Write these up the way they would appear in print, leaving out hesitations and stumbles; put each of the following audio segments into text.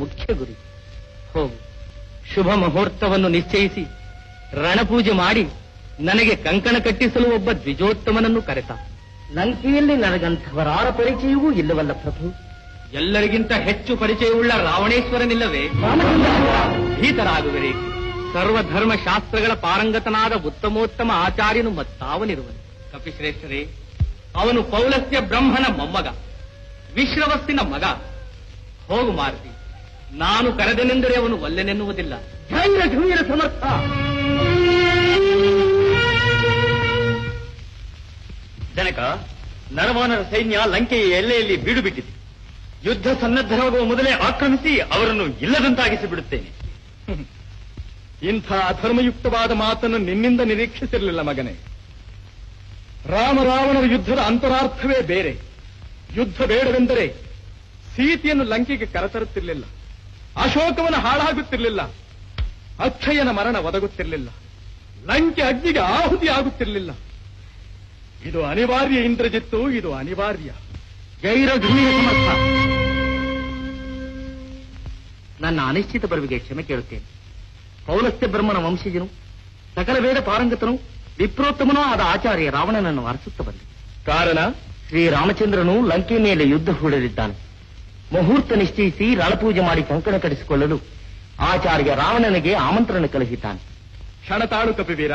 ಮುಖ್ಯ ಗುರಿ. ಹೋಗು, ಶುಭ ಮುಹೂರ್ತವನ್ನು ನಿಶ್ಚಯಿಸಿ ರಣಪೂಜೆ ಮಾಡಿ ನನಗೆ ಕಂಕಣ ಕಟ್ಟಿಸಲು ಒಬ್ಬ ದ್ವಿಜೋತ್ತಮನನ್ನು ಕರೆತ. ಲಂಕೆಯಲ್ಲಿ ನನಗಂಥವರಾರ ಪರಿಚಯವೂ ಇಲ್ಲವಲ್ಲ ಪ್ರಭು. ಎಲ್ಲರಿಗಿಂತ ಹೆಚ್ಚು ಪರಿಚಯವುಳ್ಳ ರಾವಣೇಶ್ವರನಿಲ್ಲವೇ? ಭೀತರಾಗುವರೆ. ಸರ್ವಧರ್ಮ ಶಾಸ್ತ್ರಗಳ ಪಾರಂಗತನಾದ ಉತ್ತಮೋತ್ತಮ ಆಚಾರ್ಯನು ಮತ್ತಾವನಿರುವನು. ಕಪಿಶ್ರೇಷ್ಠರೇ, ಅವನು ಪೌಲಸ್ತ್ಯ ಬ್ರಹ್ಮನ ಮೊಮ್ಮಗ, ವಿಶ್ರವಸ್ತಿನ ಮಗ. ಹೋಗು ಮಾರುತಿ, ನಾನು ಕರೆದನೆಂದರೆ ಅವನು ಒಲ್ಲೆನೆನ್ನುವುದಿಲ್ಲ. ಧೈರ್ಯ ಸಮರ್ಥ. ಜನಕ, ನರವಾನರ ಸೈನ್ಯ ಲಂಕೆಯ ಎಲ್ಲೆಯಲ್ಲಿ ಬೀಡು ಬಿಟ್ಟಿದೆ. ಯುದ್ಧ ಸನ್ನದ್ಧರಾಗುವ ಮೊದಲೇ ಆಕ್ರಮಿಸಿ ಅವರನ್ನು ಇಲ್ಲದಂತಾಗಿಸಿ ಬಿಡುತ್ತೇನೆ. ಇಂಥ ಅಧರ್ಮಯುಕ್ತವಾದ ಮಾತನ್ನು ನಿನ್ನಿಂದ ನಿರೀಕ್ಷಿಸಿರಲಿಲ್ಲ ಮಗನೇ. ರಾಮರಾವಣರ ಯುದ್ಧದ ಅಂತರಾರ್ಥವೇ ಬೇರೆ. ಯುದ್ಧ ಬೇಡವೆಂದರೆ ಸೀತೆಯನ್ನು ಲಂಕೆಗೆ ಕರೆತರುತ್ತಿರಲಿಲ್ಲ, ಅಶೋಕವನ ಹಾಳಾಗುತ್ತಿರಲಿಲ್ಲ, ಅಕ್ಷಯನ ಮರಣ ಒದಗುತ್ತಿರಲಿಲ್ಲ, ಲಂಕೆ ಅಗ್ನಿಗೆ ಆಹುತಿ ಆಗುತ್ತಿರಲಿಲ್ಲ. ಇದು ಅನಿವಾರ್ಯ ಇಂದ್ರಜಿತ್ತು, ಇದು ಅನಿವಾರ್ಯ. ಜೈರಘ್ನೀಯ ಸಮರ್ಥ. ನನ್ನ ಅನಿಶ್ಚಿತ ಬರುವಿಗೆ ಕ್ಷಮೆ ಕೇಳುತ್ತೇನೆ. ಪೌಲಸ್ತ್ಯ ಬ್ರಹ್ಮನ ವಂಶಜನು, ಸಕಲ ವೇದ ಪಾರಂಗತನು, ವಿಪ್ರೋತ್ತಮನೂ ಆದ ಆಚಾರ್ಯ ರಾವಣನನ್ನು ಅರಸುತ್ತಾ ಬಂದೆ. ಕಾರಣ? ಶ್ರೀರಾಮಚಂದ್ರನು ಲಂಕೆ ಮೇಲೆ ಯುದ್ಧ ಹೂಡಲಿದ್ದಾನೆ. ಮುಹೂರ್ತ ನಿಶ್ಚಯಿಸಿ ರಣಪೂಜೆ ಮಾಡಿ ಕಂಕಣ ಕಟ್ಟಿಸಿಕೊಳ್ಳಲು ಆಚಾರ್ಯ ರಾವಣನಿಗೆ ಆಮಂತ್ರಣ ಕಳುಹಿದ್ದಾನೆ. ಕ್ಷಣತಾಳು ಕಪಿವೀರ.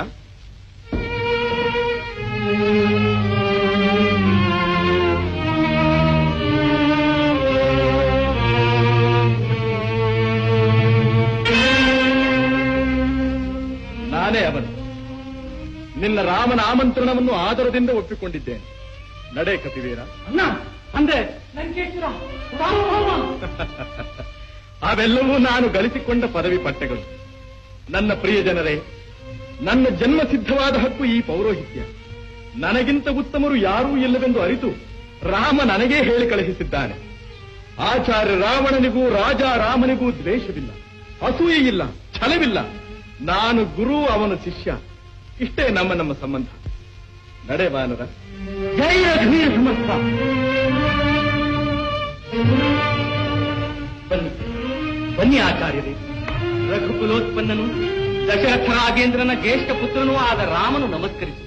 ನಾನೇ ಅವನು. ನಿನ್ನ ರಾಮನ ಆಮಂತ್ರಣವನ್ನು ಆದರದಿಂದ ಒಪ್ಪಿಕೊಂಡಿದ್ದೇನೆ. ನಡೆ ಕಪಿವೀರ. ಅಂದ್ರೆ ಅವೆಲ್ಲವೂ ನಾನು ಗಳಿಸಿಕೊಂಡ ಪದವಿ ಪಟ್ಟೆಗಳು. ನನ್ನ ಪ್ರಿಯ ಜನರೇ, ನನ್ನ ಜನ್ಮ ಸಿದ್ಧವಾದ ಹಕ್ಕು ಈ ಪೌರೋಹಿತ್ಯ. ನನಗಿಂತ ಉತ್ತಮರು ಯಾರೂ ಇಲ್ಲವೆಂದು ಅರಿತು ರಾಮ ನನಗೇ ಹೇಳಿ ಕಳುಹಿಸಿದ್ದಾನೆ. ಆಚಾರ್ಯ ರಾವಣನಿಗೂ ರಾಜ ರಾಮನಿಗೂ ದ್ವೇಷವಿಲ್ಲ, ಅಸೂಯೆ ಇಲ್ಲ, ಛಲವಿಲ್ಲ. ನಾನು ಗುರು, ಅವನು ಶಿಷ್ಯ. ಇಷ್ಟೇ ನಮ್ಮ ಸಂಬಂಧ. ನಡೆ ವಾನರ. ಜೈ ರಘುವೀರ ಸಮರ್ಥ. ಬನ್ನಿ ಬನ್ನಿ ಆಚಾರ್ಯರೇ. ರಘುಕುಲೋತ್ಪನ್ನನು, ದಶರಥ ನಾಗೇಂದ್ರನ ಜ್ಯೇಷ್ಠ ಪುತ್ರನೂ ಆದ ರಾಮನು ನಮಸ್ಕರಿಸು.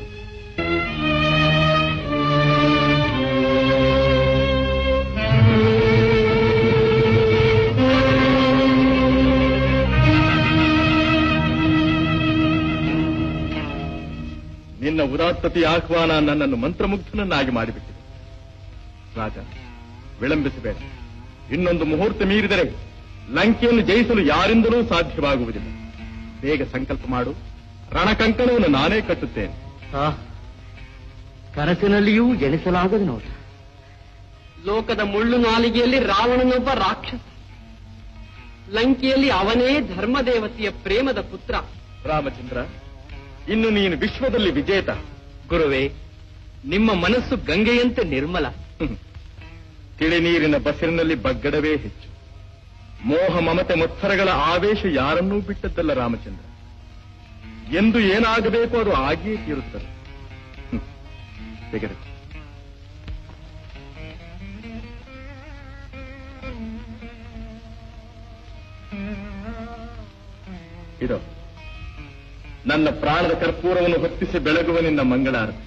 ನಿನ್ನ ಉದಾತ್ತತೆಯ ಆಹ್ವಾನ ನನ್ನನ್ನು ಮಂತ್ರಮುಗ್ಧನನ್ನಾಗಿ ಮಾಡಿಬಿಟ್ಟಿದೆ. ರಾಜ, ವಿಳಂಬಿಸಬೇಡ. ಇನ್ನೊಂದು ಮುಹೂರ್ತ ಮೀರಿದರೆ ಲಂಕೆಯನ್ನು ಜಯಿಸಲು ಯಾರಿಂದಲೂ ಸಾಧ್ಯವಾಗುವುದಿಲ್ಲ. ಬೇಗ ಸಂಕಲ್ಪ ಮಾಡು. ರಣಕಂಕಣವನ್ನು ನಾನೇ ಕಟ್ಟುತ್ತೇನೆ. ಕನಸಿನಲ್ಲಿಯೂ ಎಣಿಸಲಾಗದು ನೋಡ. ಲೋಕದ ಮುಳ್ಳು ನಾಲಿಗೆಯಲ್ಲಿ ರಾವಣನೊಬ್ಬ ರಾಕ್ಷಸ, ಲಂಕೆಯಲ್ಲಿ ಅವನೇ ಧರ್ಮದೇವತೆಯ ಪ್ರೇಮದ ಪುತ್ರ. ರಾಮಚಂದ್ರ, ಇನ್ನು ನೀನು ವಿಶ್ವದಲ್ಲಿ ವಿಜೇತ. ಗುರುವೇ, ನಿಮ್ಮ ಮನಸ್ಸು ಗಂಗೆಯಂತೆ ನಿರ್ಮಲ. ತಿಳಿ ನೀರಿನ ಬಸಿರಿನಲ್ಲಿ ಬಗ್ಗಡವೇ ಹೆಚ್ಚು. ಮೋಹ ಮಮತೆ ಮತ್ಸರಗಳ ಆವೇಶ ಯಾರನ್ನೂ ಬಿಟ್ಟದ್ದಲ್ಲ ರಾಮಚಂದ್ರ. ಎಂದು ಏನಾಗಬೇಕು ಅದು ಆಗಿಯೇ ತೀರುತ್ತದೆ. ತೆಗೆದು ಇದು ನನ್ನ ಪ್ರಾಣದ ಕರ್ಪೂರವನ್ನು ಹೊತ್ತಿಸಿ ಬೆಳಗುವ ನಿನ್ನ ಮಂಗಳಾರತಿ.